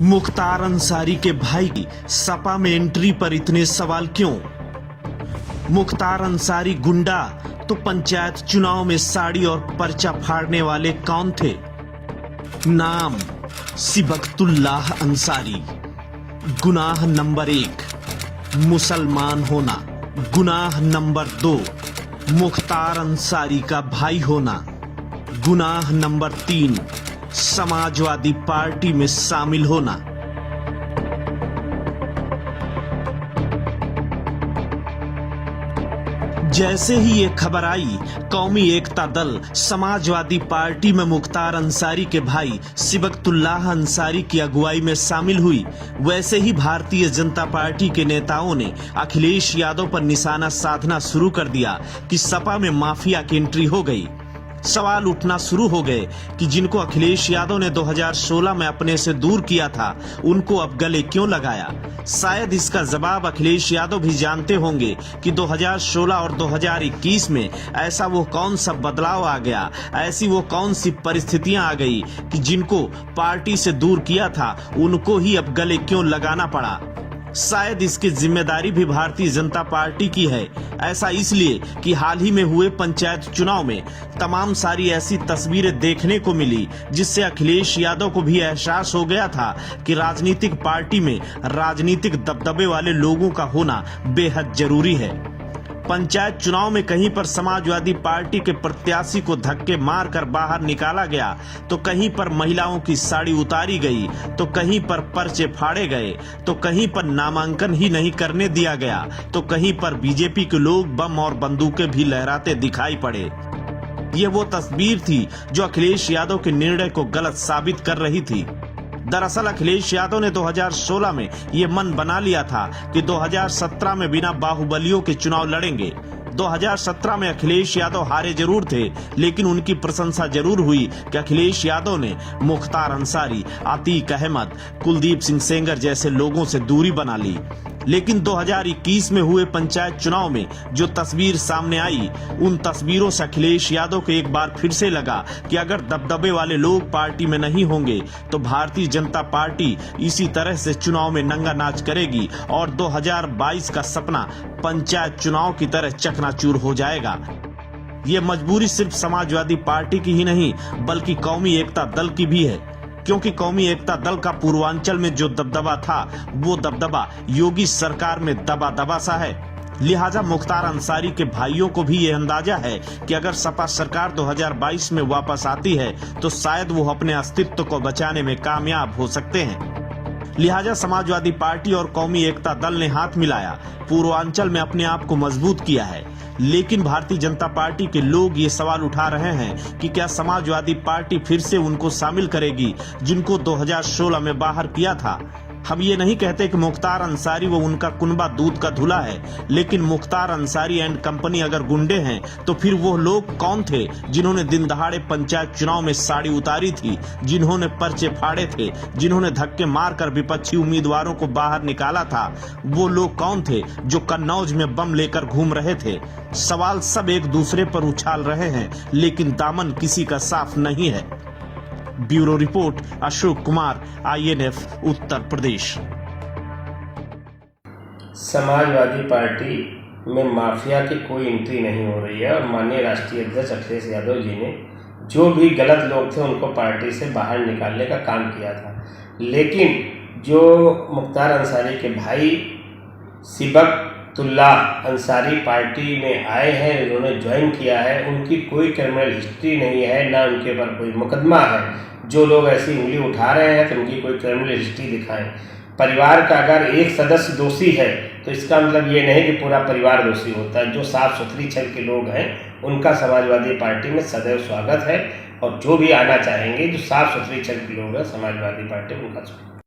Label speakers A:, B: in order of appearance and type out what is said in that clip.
A: मुख्तार अंसारी के भाई की सपा में एंट्री पर इतने सवाल क्यों? मुख्तार अंसारी गुंडा तो पंचायत चुनाव में साड़ी और पर्चा फाड़ने वाले कौन थे? नाम सिबगतुल्लाह अंसारी। गुनाह नंबर 1 मुसलमान होना। गुनाह नंबर 2 मुख्तार अंसारी का भाई होना। गुनाह नंबर 3 समाजवादी पार्टी में शामिल होना। जैसे ही ये खबर आई, कौमी एकता दल समाजवादी पार्टी में मुख्तार अंसारी के भाई सिबगतुल्लाह अंसारी की अगुवाई में शामिल हुई, वैसे ही भारतीय जनता पार्टी के नेताओं ने अखिलेश यादव पर निशाना साधना शुरू कर दिया कि सपा में माफिया की एंट्री हो गई। सवाल उठना शुरू हो गए कि जिनको अखिलेश यादव ने 2016 में अपने से दूर किया था, उनको अब गले क्यों लगाया? शायद इसका जवाब अखिलेश यादव भी जानते होंगे कि 2016 और 2021 में ऐसा वो कौन सा बदलाव आ गया, ऐसी वो कौन सी परिस्थितियां आ गई कि जिनको पार्टी से दूर किया था, उनको ही अब गले क्यों लगाना पड़ा। शायद इसकी जिम्मेदारी भी भारतीय जनता पार्टी की है। ऐसा इसलिए कि हाल ही में हुए पंचायत चुनाव में तमाम सारी ऐसी तस्वीरें देखने को मिली जिससे अखिलेश यादव को भी एहसास हो गया था कि राजनीतिक पार्टी में राजनीतिक दबदबे वाले लोगों का होना बेहद जरूरी है। पंचायत चुनाव में कहीं पर समाजवादी पार्टी के प्रत्याशी को धक्के मारकर बाहर निकाला गया, तो कहीं पर महिलाओं की साड़ी उतारी गई, तो कहीं पर पर्चे फाड़े गए, तो कहीं पर नामांकन ही नहीं करने दिया गया, तो कहीं पर बीजेपी के लोग बम और बंदूकें भी लहराते दिखाई पड़े। ये वो तस्वीर थी जो अखिलेश यादव के निर्णय को गलत साबित कर रही थी। दरअसल अखिलेश यादव ने 2016 में ये मन बना लिया था कि 2017 में बिना बाहुबलियों के चुनाव लड़ेंगे। 2017 में अखिलेश यादव हारे जरूर थे, लेकिन उनकी प्रशंसा जरूर हुई कि अखिलेश यादव ने मुख्तार अंसारी, अतीक अहमद, कुलदीप सिंह सेंगर जैसे लोगों से दूरी बना ली। लेकिन 2021 में हुए पंचायत चुनाव में जो तस्वीर सामने आई, उन तस्वीरों से अखिलेश यादव को एक बार फिर से लगा कि अगर दबदबे वाले लोग पार्टी में नहीं होंगे तो भारतीय जनता पार्टी इसी तरह से चुनाव में नंगा नाच करेगी और 2022 का सपना पंचायत चुनाव की तरह चकनाचूर हो जाएगा। ये मजबूरी सिर्फ समाजवादी पार्टी की ही नहीं बल्कि कौमी एकता दल की भी है, क्योंकि कौमी एकता दल का पूर्वांचल में जो दबदबा था, वो दबदबा योगी सरकार में दबा दबा सा है। लिहाजा मुख्तार अंसारी के भाइयों को भी ये अंदाजा है कि अगर सपा सरकार 2022 में वापस आती है तो शायद वो अपने अस्तित्व को बचाने में कामयाब हो सकते हैं। लिहाजा समाजवादी पार्टी और कौमी एकता दल ने हाथ मिलाया, पूर्वांचल में अपने आप को मजबूत किया है। लेकिन भारतीय जनता पार्टी के लोग ये सवाल उठा रहे हैं कि क्या समाजवादी पार्टी फिर से उनको शामिल करेगी जिनको 2016 में बाहर किया था। हम ये नहीं कहते कि मुख्तार अंसारी वो उनका कुनबा दूध का धुला है, लेकिन मुख्तार अंसारी एंड कंपनी अगर गुंडे हैं तो फिर वो लोग कौन थे जिन्होंने दिन दहाड़े पंचायत चुनाव में साड़ी उतारी थी, जिन्होंने पर्चे फाड़े थे, जिन्होंने धक्के मारकर विपक्षी उम्मीदवारों को बाहर निकाला था? वो लोग कौन थे जो कन्नौज में बम लेकर घूम रहे थे? सवाल सब एक दूसरे पर उछाल रहे हैं, लेकिन दामन किसी का साफ नहीं है। Bureau report, Ashok Kumar, INF, Uttar Pradesh.
B: Samajwadi party में माफिया की कोई एंट्री नहीं हो रही है और माननीय राष्ट्रीय अध्यक्ष अखिलेश यादव जी ने जो भी गलत लोग थे उनको पार्टी से बाहर निकालने का काम किया था। लेकिन जो मुख्तार अंसारी के भाई सिबगतुल्लाह अंसारी पार्टी में आए हैं, उन्होंने ज्वाइन किया है, उनकी कोई क्रिमिनल हिस्ट्री नहीं है, ना उनके पर कोई मुकदमा है। जो लोग ऐसी उंगली उठा रहे हैं तो उनकी कोई क्रिमिनल हिस्ट्री दिखाएं। परिवार का अगर एक सदस्य दोषी है तो इसका मतलब ये नहीं कि पूरा परिवार दोषी होता है। जो साफ सुथरी छल के लोग हैं उनका समाजवादी पार्टी में सदैव स्वागत है, और जो भी आना चाहेंगे जो साफ सुथरी छल के लोग हैं समाजवादी पार्टी उनका स्वागत।